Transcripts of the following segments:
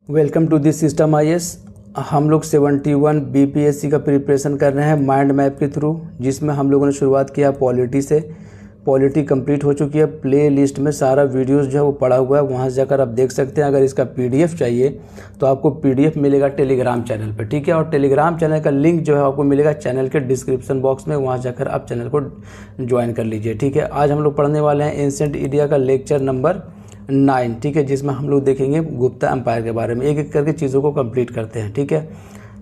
Welcome to this system IAS. हम लोग 71 BPSC का प्रिपरेशन कर रहे हैं माइंड मैप के थ्रू, जिसमें हम लोगों ने शुरुआत किया पॉलिटी से। पॉलिटी कंप्लीट हो चुकी है। प्ले लिस्ट में सारा वीडियोस जो है वो पड़ा हुआ है, वहाँ से जाकर आप देख सकते हैं। अगर इसका पीडीएफ चाहिए तो आपको पीडीएफ मिलेगा टेलीग्राम चैनल पर, ठीक है। और टेलीग्राम चैनल का लिंक जो है आपको मिलेगा चैनल के डिस्क्रिप्शन बॉक्स में, वहाँ जाकर आप चैनल को ज्वाइन कर लीजिए, ठीक है। आज हम लोग पढ़ने वाले हैं एंशिएंट इंडिया का लेक्चर नंबर 9, ठीक है, जिसमें हम लोग देखेंगे गुप्ता एम्पायर के बारे में। एक एक करके चीज़ों को कंप्लीट करते हैं, ठीक है।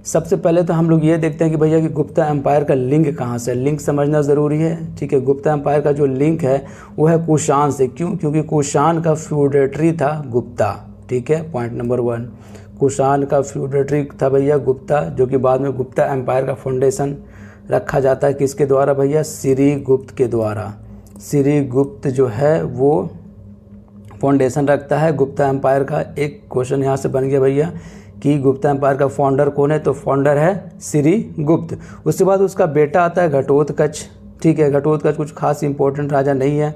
सबसे पहले तो हम लोग ये देखते हैं कि भैया कि गुप्ता एम्पायर का लिंक कहाँ से। लिंक समझना ज़रूरी है, ठीक है। गुप्ता एम्पायर का जो लिंक है वो है कुषाण से। क्यों? क्योंकि कुषाण का फ्यूडेटरी था गुप्ता, ठीक है। पॉइंट नंबर 1, कुषाण का फ्यूडेटरी था भैया गुप्ता, जो कि बाद में गुप्ता एम्पायर का फाउंडेशन रखा जाता है किसके द्वारा भैया? श्री गुप्त के द्वारा। श्री गुप्त जो है वो फाउंडेशन रखता है गुप्ता एम्पायर का। एक क्वेश्चन यहाँ से बन गया भैया कि गुप्ता एम्पायर का फाउंडर कौन है, तो फाउंडर है श्री गुप्त। उसके बाद उसका बेटा आता है घटोत्कच, ठीक है। घटोत्कच कुछ खास इंपॉर्टेंट राजा नहीं है।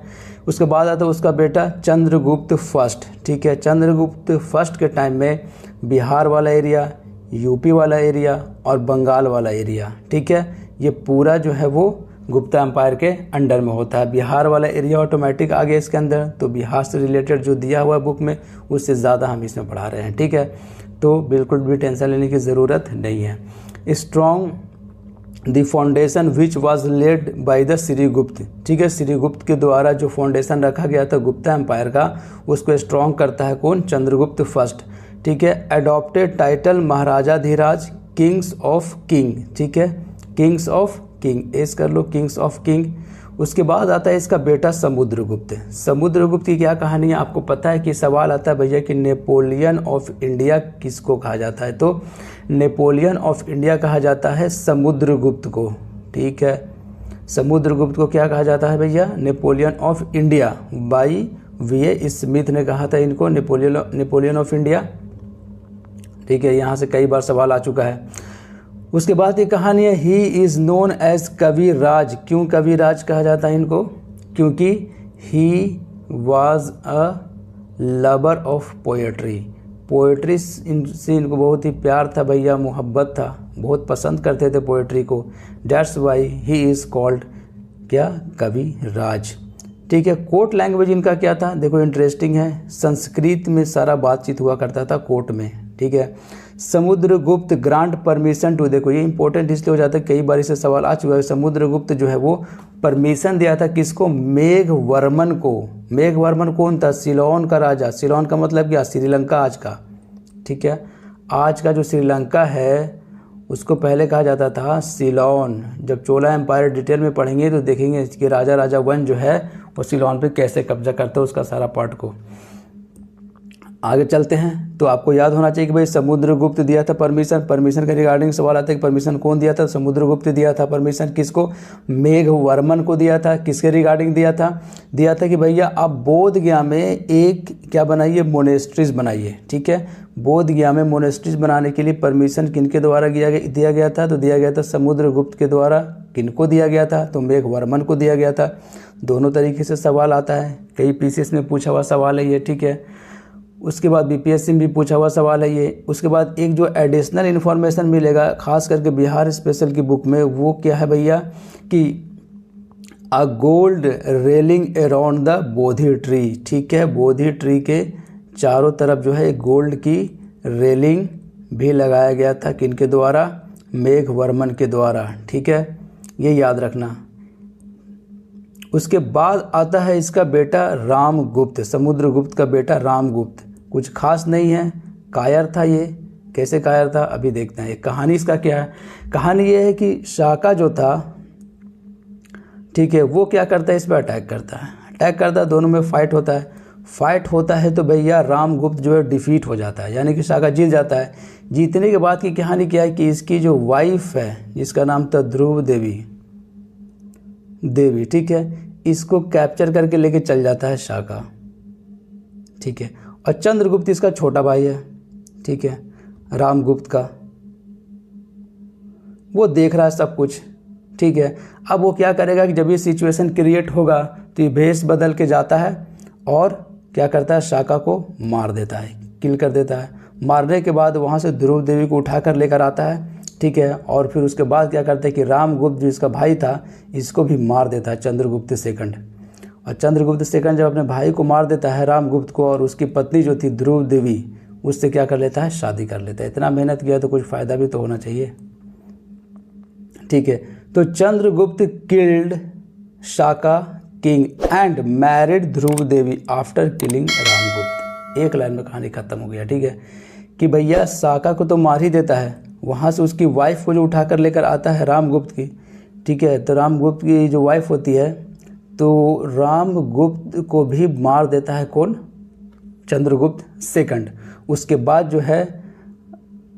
उसके बाद आता है उसका बेटा चंद्रगुप्त फर्स्ट, ठीक है। चंद्रगुप्त फर्स्ट के टाइम में बिहार वाला एरिया, यूपी वाला एरिया और बंगाल वाला एरिया, ठीक है, ये पूरा जो है वो गुप्ता एम्पायर के अंडर में होता है। बिहार वाला एरिया ऑटोमेटिक आ गया इसके अंदर, तो बिहार से रिलेटेड जो दिया हुआ है बुक में उससे ज़्यादा हम इसमें पढ़ा रहे हैं, ठीक है। तो बिल्कुल भी टेंशन लेने की ज़रूरत नहीं है। Strong the foundation which was led by the Shri गुप्त, ठीक है। श्री गुप्त के द्वारा जो फाउंडेशन रखा गया था गुप्ता एम्पायर का, उसको स्ट्रॉन्ग करता है कौन? चंद्रगुप्त फर्स्ट, ठीक है। Adopted title Maharajadhiraj, kings of king, ठीक है। किंग्स ऑफ किंग, एस कर लो, किंग्स ऑफ किंग। उसके बाद आता है इसका बेटा समुद्रगुप्त। समुद्रगुप्त की क्या कहानी है आपको पता है? कि सवाल आता है भैया कि नेपोलियन ऑफ इंडिया किसको कहा जाता है? तो नेपोलियन ऑफ इंडिया कहा जाता है समुद्रगुप्त को, ठीक है। समुद्रगुप्त को क्या कहा जाता है भैया? Napoleon of India. By वीए Smith ने कहा था इनको नेपोलियन ऑफ इंडिया, ठीक है। यहाँ से कई बार सवाल आ चुका है। उसके बाद ये कहानी है ही इज़ नोन एज कविराज। क्यों कविराज कहा जाता है इनको? क्योंकि he was a lover of poetry. Poetry से इनको बहुत ही प्यार था भैया, मोहब्बत था, बहुत पसंद करते थे पोएट्री को। That's why he is called क्या? कविराज, ठीक है। कोर्ट लैंग्वेज इनका क्या था? देखो इंटरेस्टिंग है, संस्कृत में सारा बातचीत हुआ करता था कोर्ट में, ठीक है। समुद्रगुप्त ग्रांट परमिशन टू, देखो ये इंपॉर्टेंट इसलिए हो जाता है, कई बार इससे सवाल आ चुका है। समुद्रगुप्त जो है वो परमिशन दिया था किसको? मेघवर्मन को। मेघवर्मन कौन था? सिलोन का राजा। सिलोन का मतलब क्या? श्रीलंका आज का, ठीक है। आज का जो श्रीलंका है उसको पहले कहा जाता था सिलोन। जब चोला एम्पायर डिटेल में पढ़ेंगे तो देखेंगे कि राजा 1 जो है वो सिलोन पे कैसे कब्जा करता है, उसका सारा पार्ट को। आगे चलते हैं तो आपको याद होना चाहिए कि भाई समुद्रगुप्त दिया था परमिशन के रिगार्डिंग सवाल आता है कि परमिशन कौन दिया था? समुद्रगुप्त दिया था परमिशन। किसको? मेघवर्मन को दिया था। किसके रिगार्डिंग दिया था? दिया था कि भैया आप बोध गया में एक क्या बनाइए? मोनेस्ट्रीज बनाइए, ठीक है। बोध गया में मोनेस्ट्रीज बनाने के लिए परमिशन किनके द्वारा दिया गया था? तो दिया गया था समुद्रगुप्त के द्वारा। किनको दिया गया था? तो मेघवर्मन को दिया गया था। दोनों तरीके से सवाल आता है, कई पीसीएस में पूछा हुआ सवाल है ये, ठीक है। उसके बाद बीपीएससी में भी पूछा हुआ सवाल है ये। उसके बाद एक जो एडिशनल इन्फॉर्मेशन मिलेगा खास करके बिहार स्पेशल की बुक में, वो क्या है भैया कि a gold railing around the Bodhi tree, ठीक है। बोधि ट्री के चारों तरफ जो है गोल्ड की रेलिंग भी लगाया गया था। किनके द्वारा? मेघवर्मन के द्वारा, ठीक है, ये याद रखना। उसके बाद आता है इसका बेटा रामगुप्त, समुद्रगुप्त का बेटा रामगुप्त। कुछ खास नहीं है, कायर था ये। कैसे कायर था अभी देखते हैं। कहानी इसका क्या है? कहानी ये है कि शाका जो था, ठीक है, वो क्या करता है? इस पर अटैक करता है, दोनों में फाइट होता है तो भैया रामगुप्त जो है डिफीट हो जाता है, यानी कि शाका जीत जाता है। जीतने के बाद की कहानी क्या है कि इसकी जो वाइफ है जिसका नाम था ध्रुव देवी, ठीक है, इसको कैप्चर करके लेके चल जाता है शाका, ठीक है। और चंद्रगुप्त इसका छोटा भाई है, ठीक है, रामगुप्त का। वो देख रहा है सब कुछ, ठीक है। अब वो क्या करेगा कि जब ये सिचुएशन क्रिएट होगा तो ये भेष बदल के जाता है और क्या करता है? शाका को मार देता है, किल कर देता है। मारने के बाद वहाँ से ध्रुव देवी को उठा कर लेकर आता है, ठीक है। और फिर उसके बाद क्या करते हैं कि रामगुप्त जो इसका भाई था इसको भी मार देता है, चंद्रगुप्त सेकंड। और चंद्रगुप्त सेकंड जब अपने भाई को मार देता है रामगुप्त को, और उसकी पत्नी जो थी ध्रुव देवी उससे क्या कर लेता है, शादी कर लेता है। इतना मेहनत किया तो कुछ फ़ायदा भी तो होना चाहिए, ठीक है। तो Chandragupta killed Shaka king and married Dhruva Devi after killing Ramagupta. एक लाइन में कहानी खत्म हो गया, ठीक है। कि भैया शाका को तो मार ही देता है, वहाँ से उसकी वाइफ को जो उठा कर लेकर आता है रामगुप्त की, ठीक है। तो रामगुप्त की जो वाइफ होती है तो रामगुप्त को भी मार देता है कौन, चंद्रगुप्त सेकंड। उसके बाद जो है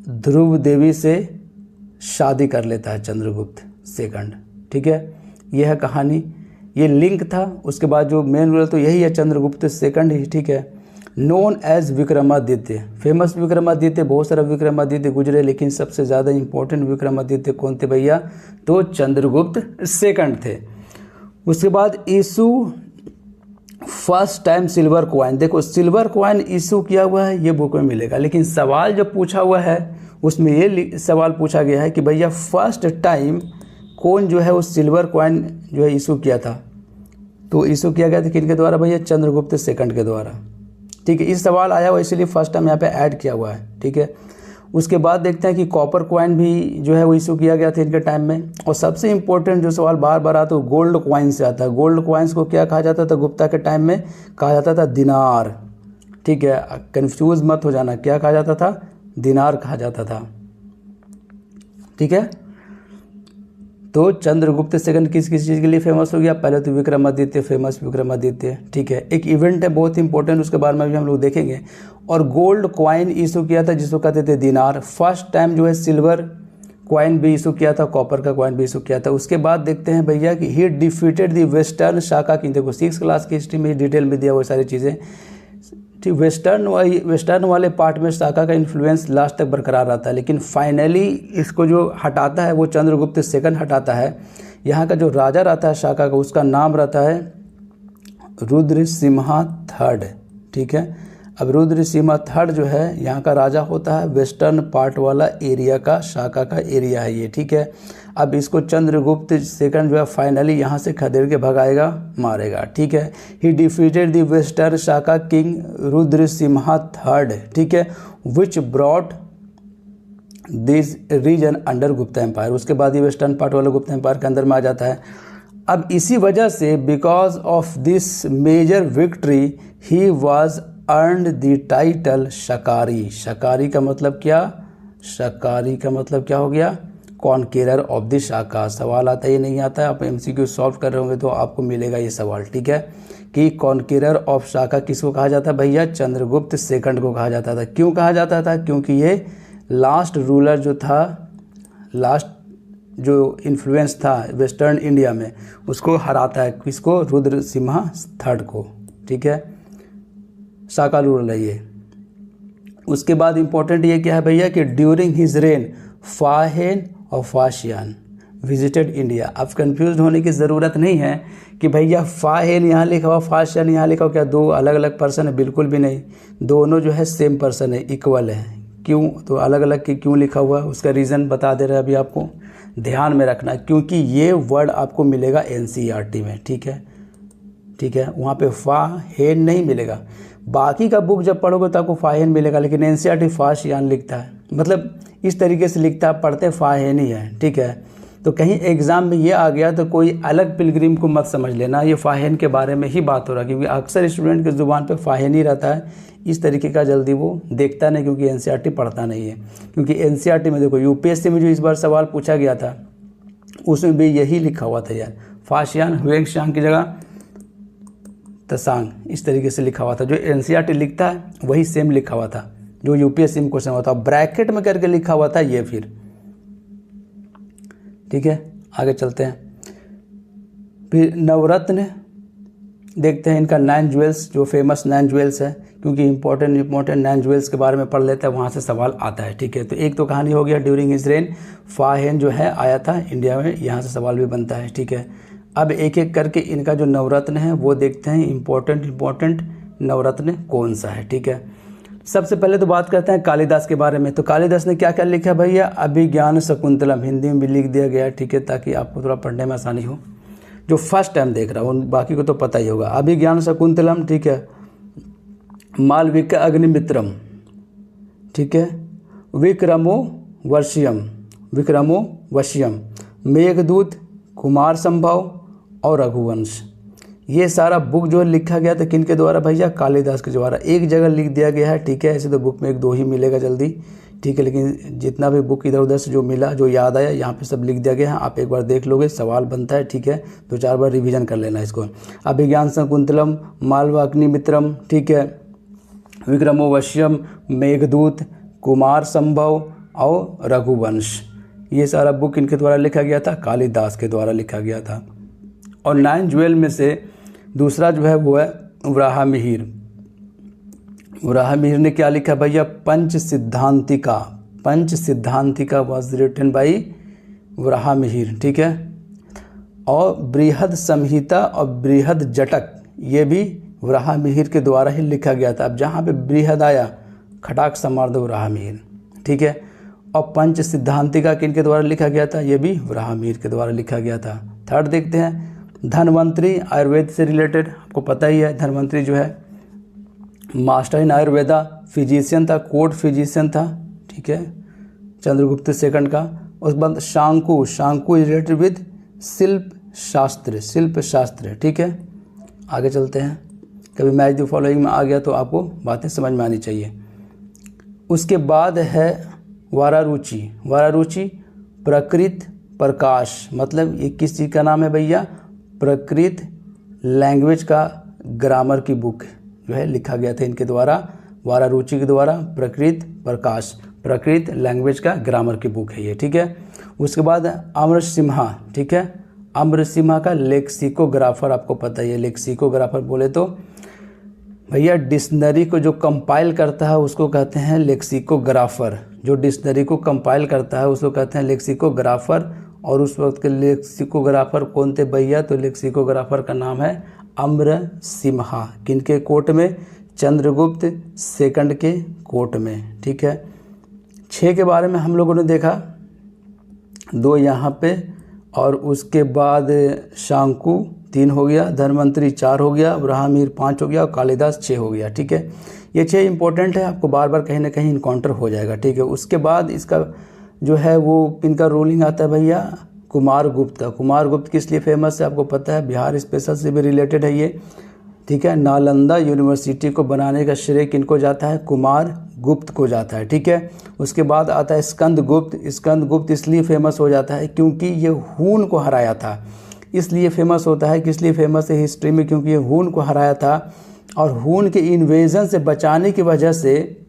ध्रुव देवी से शादी कर लेता है चंद्रगुप्त सेकंड, ठीक है। यह है कहानी, ये लिंक था। उसके बाद जो मेन रूलर तो यही है चंद्रगुप्त सेकंड ही, ठीक है। Known as Vikramaditya, famous Vikramaditya, बहुत सारा विक्रमादित्य गुजरे, लेकिन सबसे ज़्यादा इंपॉर्टेंट विक्रमादित्य कौन थे भैया, तो चंद्रगुप्त सेकंड थे। उसके बाद issue first time silver coin, देखो सिल्वर कॉइन इशू किया हुआ है ये बुक में मिलेगा, लेकिन सवाल जो पूछा हुआ है उसमें ये सवाल पूछा गया है कि भैया फर्स्ट टाइम कौन जो है वो सिल्वर कॉइन जो है इशू किया था। तो इशू किया गया था किनके द्वारा भैया, चंद्रगुप्त सेकंड के द्वारा, ठीक है। इस सवाल आया हुआ इसीलिए फर्स्ट टाइम यहाँ पे ऐड किया हुआ है, ठीक है। उसके बाद देखते हैं कि कॉपर कॉइन भी जो है वो इशू किया गया था इनके टाइम में। और सबसे इंपॉर्टेंट जो सवाल बार बार आता है वो गोल्ड कॉइन से आता है। गोल्ड कॉइन्स को क्या कहा जाता था गुप्ता के टाइम में, कहा जाता था दिनार, ठीक है। कंफ्यूज मत हो जाना, क्या कहा जाता था, दिनार कहा जाता था, ठीक है। तो चंद्रगुप्त सेकंड किस किस चीज़ के लिए फेमस हो गया, पहले तो विक्रमादित्य, फेमस विक्रमादित्य, ठीक है। एक इवेंट है बहुत इंपॉर्टेंट, उसके बारे में भी हम लोग देखेंगे। और गोल्ड कॉइन इशू किया था जिसको कहते थे दिनार। फर्स्ट टाइम जो है सिल्वर कॉइन भी इशू किया था, कॉपर का कॉइन भी इशू किया था। उसके बाद देखते हैं भैया कि ही defeated the western Shaka king, देखो 6 क्लास की हिस्ट्री में डिटेल में दिया वो सारी चीज़ें, ठीक। वेस्टर्न वाले पार्ट में शाका का इन्फ्लुएंस लास्ट तक बरकरार रहता है, लेकिन फाइनली इसको जो हटाता है वो चंद्रगुप्त सेकंड हटाता है। यहाँ का जो राजा रहता है शाका का उसका नाम रहता है रुद्रसिम्हा थर्ड, ठीक है। अब रुद्रसिम्हा थर्ड जो है यहाँ का राजा होता है, वेस्टर्न पार्ट वाला एरिया का शाका का एरिया है ये, ठीक है। अब इसको चंद्रगुप्त सेकंड जो है फाइनली यहाँ से खदेड़ के भगाएगा, मारेगा, ठीक है। He defeated the western Shaka king Rudrasimha third, ठीक है, which brought this region under Gupta empire. उसके बाद ये वेस्टर्न पार्ट वाला गुप्ता एम्पायर के अंदर में आ जाता है। अब इसी वजह से because of this major victory he was earned the title Shakari. Shakari का मतलब क्या, शकारी का मतलब क्या हो गया, कॉन्केरर ऑफ द शाका। सवाल आता ही नहीं आता है, आप एमसीक्यू सॉल्व कर रहे होंगे तो आपको मिलेगा ये सवाल, ठीक है। कि कॉन्केरर ऑफ शाका किसको कहा जाता है भैया, चंद्रगुप्त सेकंड को कहा जाता था। क्यों कहा जाता था, क्योंकि ये लास्ट रूलर जो था, लास्ट जो इन्फ्लुएंस था वेस्टर्न इंडिया में उसको हराता है, किसको, रुद्रसिम्हा थर्ड को, ठीक है। शाका रूलर है ये। उसके बाद इंपॉर्टेंट ये क्या है भैया कि ड्यूरिंग हिज रेन फाहेन और फाशियान विजिटेड इंडिया। अब कंफ्यूज होने की ज़रूरत नहीं है कि भैया फाहेन यहाँ लिखा हुआ, फाशियान यहाँ लिखा हुआ, क्या दो अलग अलग पर्सन है, बिल्कुल भी नहीं, दोनों जो है सेम पर्सन है, इक्वल है। क्यों, तो अलग अलग की क्यों लिखा हुआ है उसका रीज़न बता दे रहे हैं अभी आपको, ध्यान में रखना, क्योंकि ये वर्ड आपको मिलेगा एनसीईआरटी में, ठीक है, ठीक है। वहाँ पे फाहेन नहीं मिलेगा, बाकी का बुक जब पढ़ोगे तो आपको फाहेन मिलेगा, लेकिन एनसीईआरटी फाशियान लिखता है, मतलब इस तरीके से लिखता है, पढ़ते फाहेन ही है, ठीक है। तो कहीं एग्ज़ाम में ये आ गया तो कोई अलग पिलग्रिम को मत समझ लेना, ये फाहेन के बारे में ही बात हो रहा है, क्योंकि अक्सर स्टूडेंट की ज़ुबान पे फाहेन ही रहता है, इस तरीके का जल्दी वो देखता नहीं, क्योंकि एनसीईआरटी पढ़ता नहीं है। क्योंकि एनसीईआरटी में देखो यूपीएससी में जो इस बार सवाल पूछा गया था उसमें भी यही लिखा हुआ था यार, फाशियान हुएंगशांग की जगह तसांग, इस तरीके से लिखा हुआ था। जो एनसीईआरटी लिखता है वही सेम लिखा हुआ था जो यूपीएससी में क्वेश्चन हुआ था, ब्रैकेट में करके लिखा हुआ था ये, फिर ठीक है। आगे चलते हैं, फिर नवरत्न देखते हैं, इनका 9 ज्वेल्स जो फेमस 9 ज्वेल्स है, क्योंकि इंपॉर्टेंट 9 ज्वेल्स के बारे में पढ़ लेते हैं, वहाँ से सवाल आता है, ठीक है। तो एक तो कहानी हो गया ड्यूरिंग हिज रेन, फाहेन जो है आया था इंडिया में, यहाँ से सवाल भी बनता है, ठीक है। अब एक एक करके इनका जो नवरत्न है वो देखते हैं, इंपॉर्टेंट नवरत्न कौन सा है, ठीक है। सबसे पहले तो बात करते हैं कालिदास के बारे में। तो कालिदास ने क्या क्या लिखा भैया, अभिज्ञान शकुंतलम, हिंदी में भी लिख दिया गया है, ठीक है, ताकि आपको थोड़ा पढ़ने में आसानी हो। जो फर्स्ट टाइम देख रहा हूँ बाकी को तो पता ही होगा। अभिज्ञान शकुंतलम, ठीक है, मालविका अग्निमित्रम, ठीक है, विक्रमो वश्यम, मेघदूत, कुमार संभव और रघुवंश। ये सारा बुक जो लिखा गया था किनके द्वारा भैया, कालिदास के द्वारा। एक जगह लिख दिया गया है, ठीक है, ऐसे तो बुक में 1-2 ही मिलेगा जल्दी, ठीक है, लेकिन जितना भी बुक इधर उधर से जो मिला, जो याद आया, यहाँ पे सब लिख दिया गया है। आप एक बार देख लोगे, सवाल बनता है, ठीक है, 2-4 बार रिवीजन कर लेना इसको। अभिज्ञान शकुंतलम, मालवा अग्निमित्रम, ठीक है, विक्रमोवश्यम, मेघदूत, कुमार संभव और रघुवंश, ये सारा बुक इनके द्वारा लिखा गया था, कालिदास के द्वारा लिखा गया था। और 9 ज्वेल में से दूसरा जो है वो है वराहमिहिर। वराहमिहिर ने क्या लिखा भैया, Pancha Siddhantika was written by Varahamihira, ठीक है। और बृहद संहिता और बृहद जटक, ये भी वराहमिहिर के द्वारा ही लिखा गया था। अब जहाँ पे बृहद आया, खटाक समार दो वराहमिहिर, ठीक है। और पंच सिद्धांतिका किनके द्वारा लिखा गया था, ये भी वराहमिहिर के द्वारा लिखा गया था। थर्ड देखते हैं, धन्वंतरी, आयुर्वेद से रिलेटेड, आपको पता ही है, धन्वंतरी जो है मास्टर इन आयुर्वेदा, फिजिशियन था, कोर्ट फिजिशियन था, ठीक है, चंद्रगुप्त सेकंड का। उसके बाद शांकु रिलेटेड विद शिल्प शास्त्र, ठीक है। आगे चलते हैं, कभी मैच द फॉलोइंग में आ गया तो आपको बातें समझ में आनी चाहिए। उसके बाद है वारारुचि, प्रकृत प्रकाश, मतलब ये किस चीज़ का नाम है भैया, प्रकृत लैंग्वेज का ग्रामर की बुक जो है लिखा गया था इनके द्वारा, वारारुचि के द्वारा। प्रकृत प्रकाश, प्रकृत लैंग्वेज का ग्रामर की बुक है ये, ठीक है। उसके बाद अमरसिम्हा, ठीक है, अमरसिम्हा का लेक्सिकोग्राफर, आपको पता ही है, लेक्सिकोग्राफर बोले तो भैया डिक्शनरी को जो कंपाइल करता है उसको कहते हैं लेक्सिकोग्राफर। जो डिक्शनरी को कंपाइल करता है उसको कहते हैं लेक्सिकोग्राफर। और उस वक्त के लेक्सिकोग्राफर कौन थे भैया, तो लेक्सिकोग्राफर का नाम है अमरसिम्हा। किनके कोर्ट में, चंद्रगुप्त सेकंड के कोर्ट में, ठीक है। 6 के बारे में हम लोगों ने देखा, 2 यहाँ पे, और उसके बाद शांकु 3 हो गया, धन्वंतरी 4 हो गया, वराहमिहिर 5 हो गया और कालिदास 6 हो गया, ठीक है। ये 6 इंपॉर्टेंट है, आपको बार बार कहीं ना कहीं इनकाउंटर हो जाएगा, ठीक है। उसके बाद इसका जो है वो इनका रूलिंग आता है भैया कुमार गुप्त किस लिए फेमस है आपको पता है, बिहार स्पेशल से भी रिलेटेड है ये, ठीक है। नालंदा यूनिवर्सिटी को बनाने का श्रेय किनको जाता है, कुमार गुप्त को जाता है, ठीक है। उसके बाद आता है स्कंद गुप्त इसलिए फेमस हो जाता है क्योंकि ये हून को हराया था, इसलिए फेमस होता है। किस लिए फेमस है हिस्ट्री में, क्योंकि ये हून को हराया था और हून के इन्वेजन से बचाने की वजह से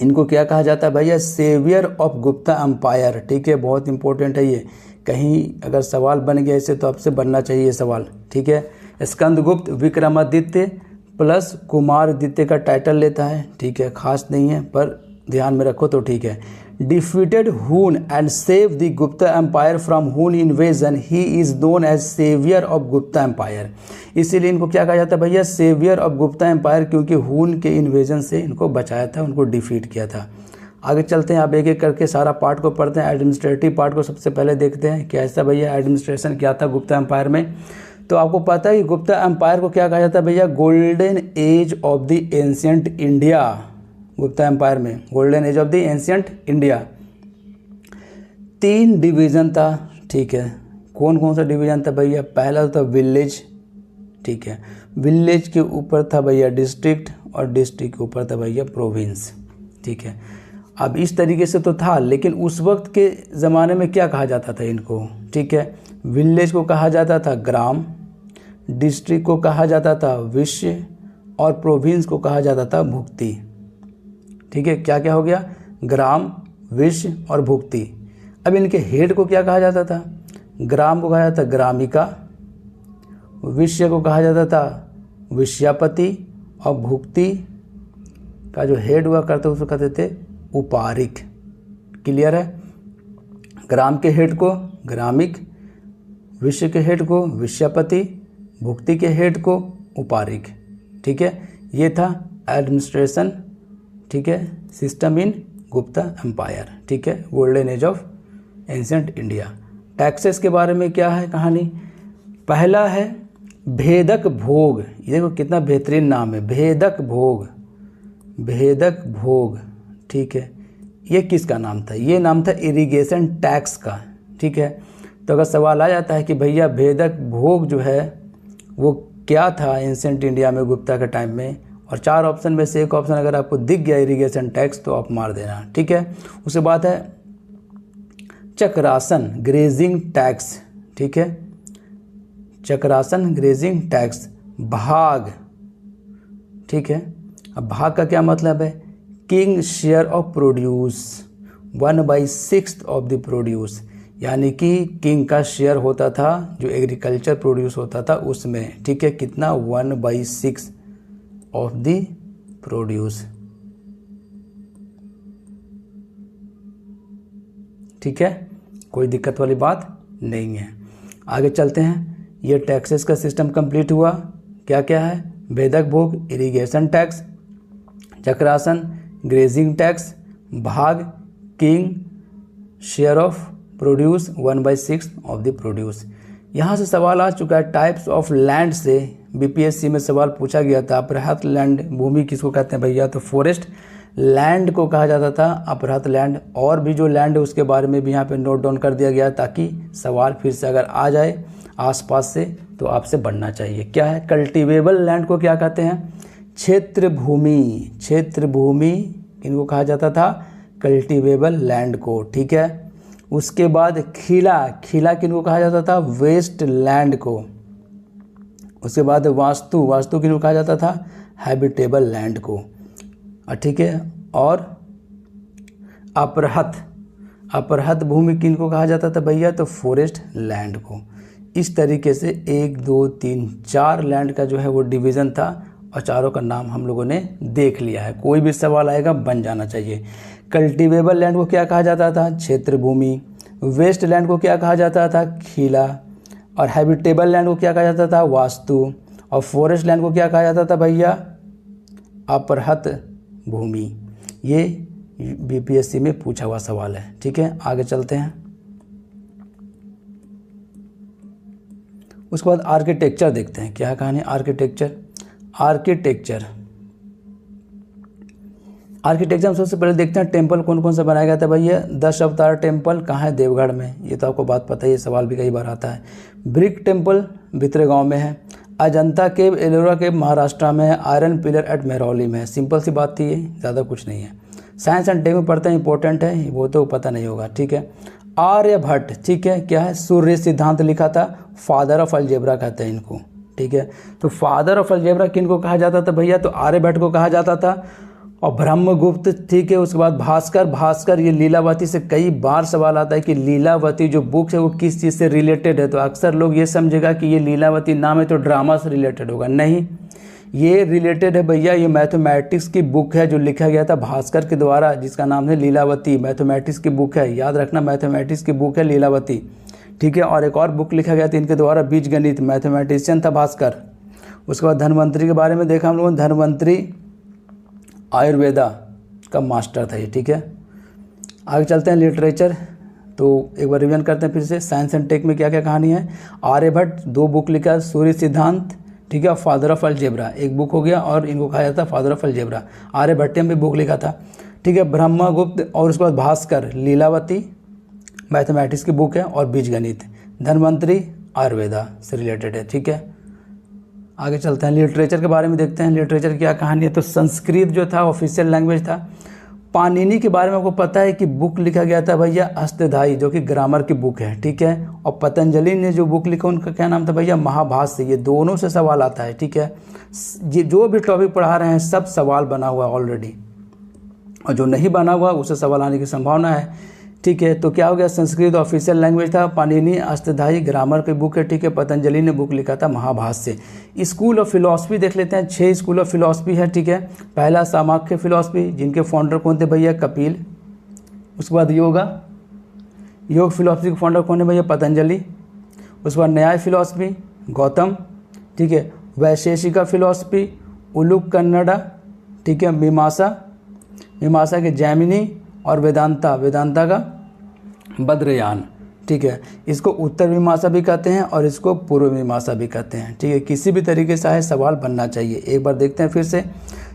इनको क्या कहा जाता है भैया, सेवियर ऑफ गुप्ता एम्पायर, ठीक है। बहुत इंपॉर्टेंट है ये, कहीं अगर सवाल बन गया इससे तो आपसे बनना चाहिए सवाल, ठीक है। स्कंदगुप्त विक्रमादित्य प्लस कुमारदित्य का टाइटल लेता है, ठीक है, खास नहीं है पर ध्यान में रखो तो ठीक है। Defeated Hun and save the Gupta empire from Hun invasion, he is known as saviour of Gupta empire. इसीलिए इनको क्या कहा जाता है भैया, सेवियर ऑफ गुप्ता एम्पायर, क्योंकि हून के इन्वेजन से इनको बचाया था, उनको डिफीट किया था। आगे चलते हैं, आप एक एक करके सारा पार्ट को पढ़ते हैं। एडमिनिस्ट्रेटिव पार्ट को सबसे पहले देखते हैं, कैसा भैया एडमिनिस्ट्रेशन क्या था गुप्ता एम्पायर में। तो आपको पता है कि गुप्ता एम्पायर को क्या कहा जाता है भैया, golden age of the ancient India. Gupta empire में golden age of the ancient India. 3 division था, ठीक है। कौन कौन सा डिवीज़न था भैया, पहला था विलेज, ठीक है, विलेज के ऊपर था भैया डिस्ट्रिक्ट और डिस्ट्रिक्ट के ऊपर था भैया प्रोविंस, ठीक है। अब इस तरीके से तो था, लेकिन उस वक्त के ज़माने में क्या कहा जाता था इनको, ठीक है। विलेज को कहा जाता था ग्राम, डिस्ट्रिक्ट को कहा जाता था विश्व और प्रोविंस को कहा जाता था भुक्ति, ठीक है। क्या क्या हो गया, ग्राम, विश्व और भुक्ति। अब इनके हेड को क्या कहा जाता था, ग्राम को कहा जाता था ग्रामिका, विश्व को कहा जाता था विश्यापति और भुक्ति का जो हेड हुआ करते उसको कहते थे उपारिक। क्लियर है, ग्राम के हेड को ग्रामिक, विश्व के हेड को विश्यापति, भुक्ति के हेड को उपारिक, ठीक है। ये था एडमिनिस्ट्रेशन ठीक है, सिस्टम इन गुप्ता एम्पायर, ठीक है, golden age of ancient India. Taxes के बारे में क्या है कहानी, पहला है भेदक भोग, ये देखो कितना बेहतरीन नाम है, भेदक भोग, भेदक भोग, ठीक है, ये किसका नाम था, ये नाम था इरिगेशन टैक्स का, ठीक है। तो अगर सवाल आ जाता है कि भैया भेदक भोग जो है वो क्या था एंशिएंट इंडिया में गुप्ता के टाइम में, और 4 ऑप्शन में से एक ऑप्शन अगर आपको दिख गया इरिगेशन टैक्स तो आप मार देना, ठीक है। उसके बाद है चक्रासन ग्रेजिंग टैक्स, ठीक है, चक्रासन ग्रेजिंग टैक्स, भाग, ठीक है। अब भाग का क्या मतलब है, king share of produce 1/6 of the produce, यानी कि किंग का शेयर होता था जो एग्रीकल्चर प्रोड्यूस होता था उसमें, ठीक है, कितना 1/6 ऑफ द प्रोड्यूस, ठीक है, कोई दिक्कत वाली बात नहीं है। आगे चलते हैं, ये टैक्सेस का सिस्टम कंप्लीट हुआ, क्या क्या है, भेदक भोग, इरिगेशन टैक्स, चक्रासन, ग्रेजिंग टैक्स, भाग, king share of produce 1/6 of the produce. यहाँ से सवाल आ चुका है टाइप्स ऑफ लैंड से, बीपीएससी में सवाल पूछा गया था, अपराहत लैंड भूमि किसको कहते हैं भैया, तो फॉरेस्ट लैंड को कहा जाता था, अपराहत लैंड। और भी जो लैंड है उसके बारे में भी यहाँ पे नोट डाउन कर दिया गया ताकि सवाल फिर से अगर आ जाए आसपास से तो आपसे बनना चाहिए। क्या है, कल्टीवेबल लैंड को क्या कहते हैं, क्षेत्र भूमि, क्षेत्र भूमि इनको कहा जाता था कल्टीवेबल लैंड को, ठीक है। उसके बाद खिला, खिला किनको कहा जाता था, वेस्ट लैंड को। उसके बाद वास्तु, वास्तु किनको कहा जाता था, हैबिटेबल लैंड को, ठीक है। और अपरहत, अपरहत भूमि किनको कहा जाता था भैया, तो फॉरेस्ट लैंड को। इस तरीके से 1 2 3 4 लैंड का जो है वो डिवीज़न था और चारों का नाम हम लोगों ने देख लिया है। कोई भी सवाल आएगा बन जाना चाहिए। कल्टीवेबल लैंड को क्या कहा जाता था, क्षेत्र भूमि। वेस्ट लैंड को क्या कहा जाता था, खिला। और हैबिटेबल लैंड को क्या कहा जाता था, वास्तु। और फॉरेस्ट लैंड को क्या कहा जाता था भैया, अपरहत भूमि। ये बीपीएससी में पूछा हुआ सवाल है, ठीक है। आगे चलते हैं। उसके बाद आर्किटेक्चर देखते हैं, क्या कहानी आर्किटेक्चर। आर्किटेक्चर आर्किटेक्चर में सबसे पहले देखते हैं टेम्पल कौन कौन सा बनाया गया था भैया। 10 अवतार टेम्पल कहाँ है, देवगढ़ में, ये तो आपको बात पता है, ये सवाल भी कई बार आता है। ब्रिक टेम्पल भितरेगांव में है। अजंता केव, एलोरा केव महाराष्ट्र में है। आयरन पिलर एट मेहरौली में है। सिंपल सी बात थी ये, ज़्यादा कुछ नहीं है। साइंस एंड टेक में पढ़ते हैं, इंपॉर्टेंट है, वो तो पता नहीं होगा, ठीक है। आर्यभट्ट, ठीक है, क्या है, सूर्य सिद्धांत लिखा था। फादर ऑफ अलजेब्रा कहते हैं इनको, ठीक है। तो फादर ऑफ अलजेब्रा किनको कहा जाता था भैया, तो आर्यभट्ट को कहा जाता था। और ब्रह्मगुप्त, ठीक है। उसके बाद भास्कर, भास्कर ये लीलावती से कई बार सवाल आता है कि लीलावती जो बुक है वो किस चीज़ से रिलेटेड है। तो अक्सर लोग ये समझेगा कि ये लीलावती नाम है तो ड्रामा से रिलेटेड होगा, नहीं, ये रिलेटेड है भैया। ये मैथमेटिक्स की बुक है जो लिखा गया था भास्कर के द्वारा, जिसका नाम है लीलावती। मैथमेटिक्स की बुक है, याद रखना, मैथमेटिक्स की बुक है लीलावती, ठीक है। और एक और बुक लिखा गया था इनके द्वारा, बीज गणित, मैथमेटिशियन था भास्कर। उसके बाद धन्वंतरी के बारे में देखा हम लोगों ने, धन्वंतरी आयुर्वेदा का मास्टर था ये, ठीक है। आगे चलते हैं लिटरेचर, तो एक बार रिवीजन करते हैं फिर से। साइंस एंड टेक में क्या क्या कहानी है। आर्यभट्ट 2 बुक लिखा, सूर्य सिद्धांत, ठीक है, फादर ऑफ अलजेब्रा एक बुक हो गया, और इनको कहा जाता है फादर ऑफ अलजेब्रा। आर्यभट्ट ने भी बुक लिखा था, ठीक है। ब्रह्मगुप्त, और उसके बाद भास्कर, लीलावती मैथमेटिक्स की बुक है, और बीजगणित। धन्वंतरी आयुर्वेदा से रिलेटेड है, ठीक है। आगे चलते हैं, लिटरेचर के बारे में देखते हैं। लिटरेचर की क्या कहानी है, तो संस्कृत जो था ऑफिशियल लैंग्वेज था। पाणिनि के बारे में आपको पता है कि बुक लिखा गया था भैया अष्टधाई, जो कि ग्रामर की बुक है, ठीक है। और पतंजलि ने जो बुक लिखा उनका क्या नाम था भैया, महाभाष्य। ये दोनों से सवाल आता है, ठीक है। ये जो भी टॉपिक पढ़ा रहे हैं सब सवाल बना हुआ है ऑलरेडी, और जो नहीं बना हुआ उससे सवाल आने की संभावना है, ठीक है। तो क्या हो गया, संस्कृत ऑफिशियल लैंग्वेज था, पाणिनि अष्टधाई ग्रामर की बुक है, ठीक है। पतंजलि ने बुक लिखा था महाभाष्य। स्कूल ऑफ फिलॉसफी देख लेते हैं, 6 स्कूल ऑफ फिलॉसफी है, ठीक है। पहला सामाख्य फिलॉसफी, जिनके फाउंडर कौन थे भैया, कपिल। उसके बाद योगा, योग फिलॉसफी के फाउंडर कौन है भैया, पतंजलि। उसके बाद न्याय फिलॉसफी, गौतम, ठीक है। वैशेषिका फिलॉसफी, उलुक कन्नडा, ठीक है, मीमांसा। मीमांसा के जैमिनी और वेदांता, वेदांता का बद्रयान, ठीक है। इसको उत्तर मीमांसा भी कहते हैं और इसको पूर्व मीमांसा भी कहते हैं, ठीक है। किसी भी तरीके से सवाल बनना चाहिए। एक बार देखते हैं फिर से।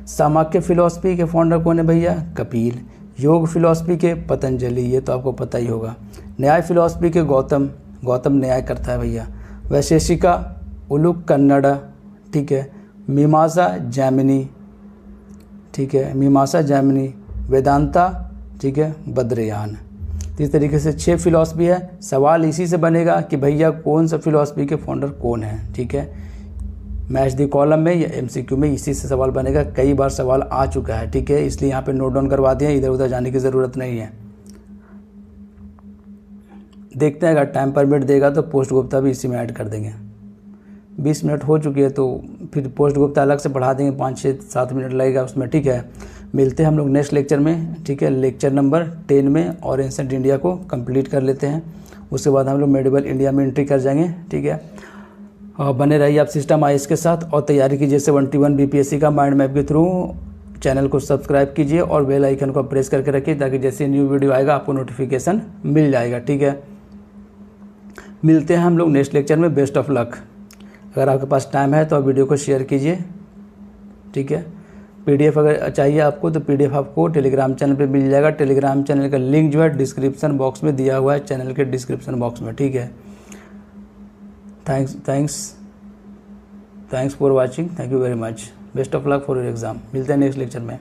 सामाख्य फिलॉसफी के फाउंडर कौन है भैया? कपिल। योग फिलॉसफी के पतंजलि, ये तो आपको पता ही होगा। न्याय फिलॉसफी के गौतम, गौतम न्याय करता है भैया। वैशेषिका उलुक कन्नड़ा, ठीक है। मीमांसा जैमिनी, ठीक है, मीमांसा जैमिनी। वेदांता, ठीक है, बद्रयान। इस तरीके से 6 फिलॉसफी है। सवाल इसी से बनेगा कि भैया कौन सा फिलॉसफी के फाउंडर कौन है, ठीक है। मैच द कॉलम में या एमसीक्यू में इसी से सवाल बनेगा। कई बार सवाल आ चुका है, ठीक है, इसलिए यहाँ पे नोट डाउन करवा दिया, इधर उधर जाने की ज़रूरत नहीं है। देखते हैं, अगर टाइम परमिट देगा तो पोस्ट गुप्ता भी इसी में ऐड कर देंगे। 20 मिनट हो चुकी है तो फिर पोस्ट गुप्ता अलग से बढ़ा देंगे, 5-6-7 मिनट लगेगा उसमें, ठीक है। मिलते हैं हम लोग नेक्स्ट लेक्चर में, ठीक है, लेक्चर नंबर 10 में, और एंसेंट इंडिया को कंप्लीट कर लेते हैं। उसके बाद हम लोग मेडिवल इंडिया में एंट्री कर जाएंगे, ठीक है। और बने रहिए आप सिस्टम आईएएस के साथ और तैयारी कीजिए 71 बीपीएससी का माइंड मैप के थ्रू। चैनल को सब्सक्राइब कीजिए और बेल आइकन को प्रेस करके रखिए ताकि जैसे न्यू वीडियो आएगा आपको नोटिफिकेशन मिल जाएगा, ठीक है। मिलते हैं हम लोग नेक्स्ट लेक्चर में। Best of luck. अगर आपके पास टाइम है तो आप वीडियो को शेयर कीजिए, ठीक है। पीडीएफ अगर चाहिए आपको तो पीडीएफ आपको टेलीग्राम चैनल पे मिल जाएगा। टेलीग्राम चैनल का लिंक जो है डिस्क्रिप्शन बॉक्स में दिया हुआ है, चैनल के डिस्क्रिप्शन बॉक्स में, ठीक है। Thanks for watching. Thank you very much. Best of luck for your exam. मिलते हैं नेक्स्ट लेक्चर में।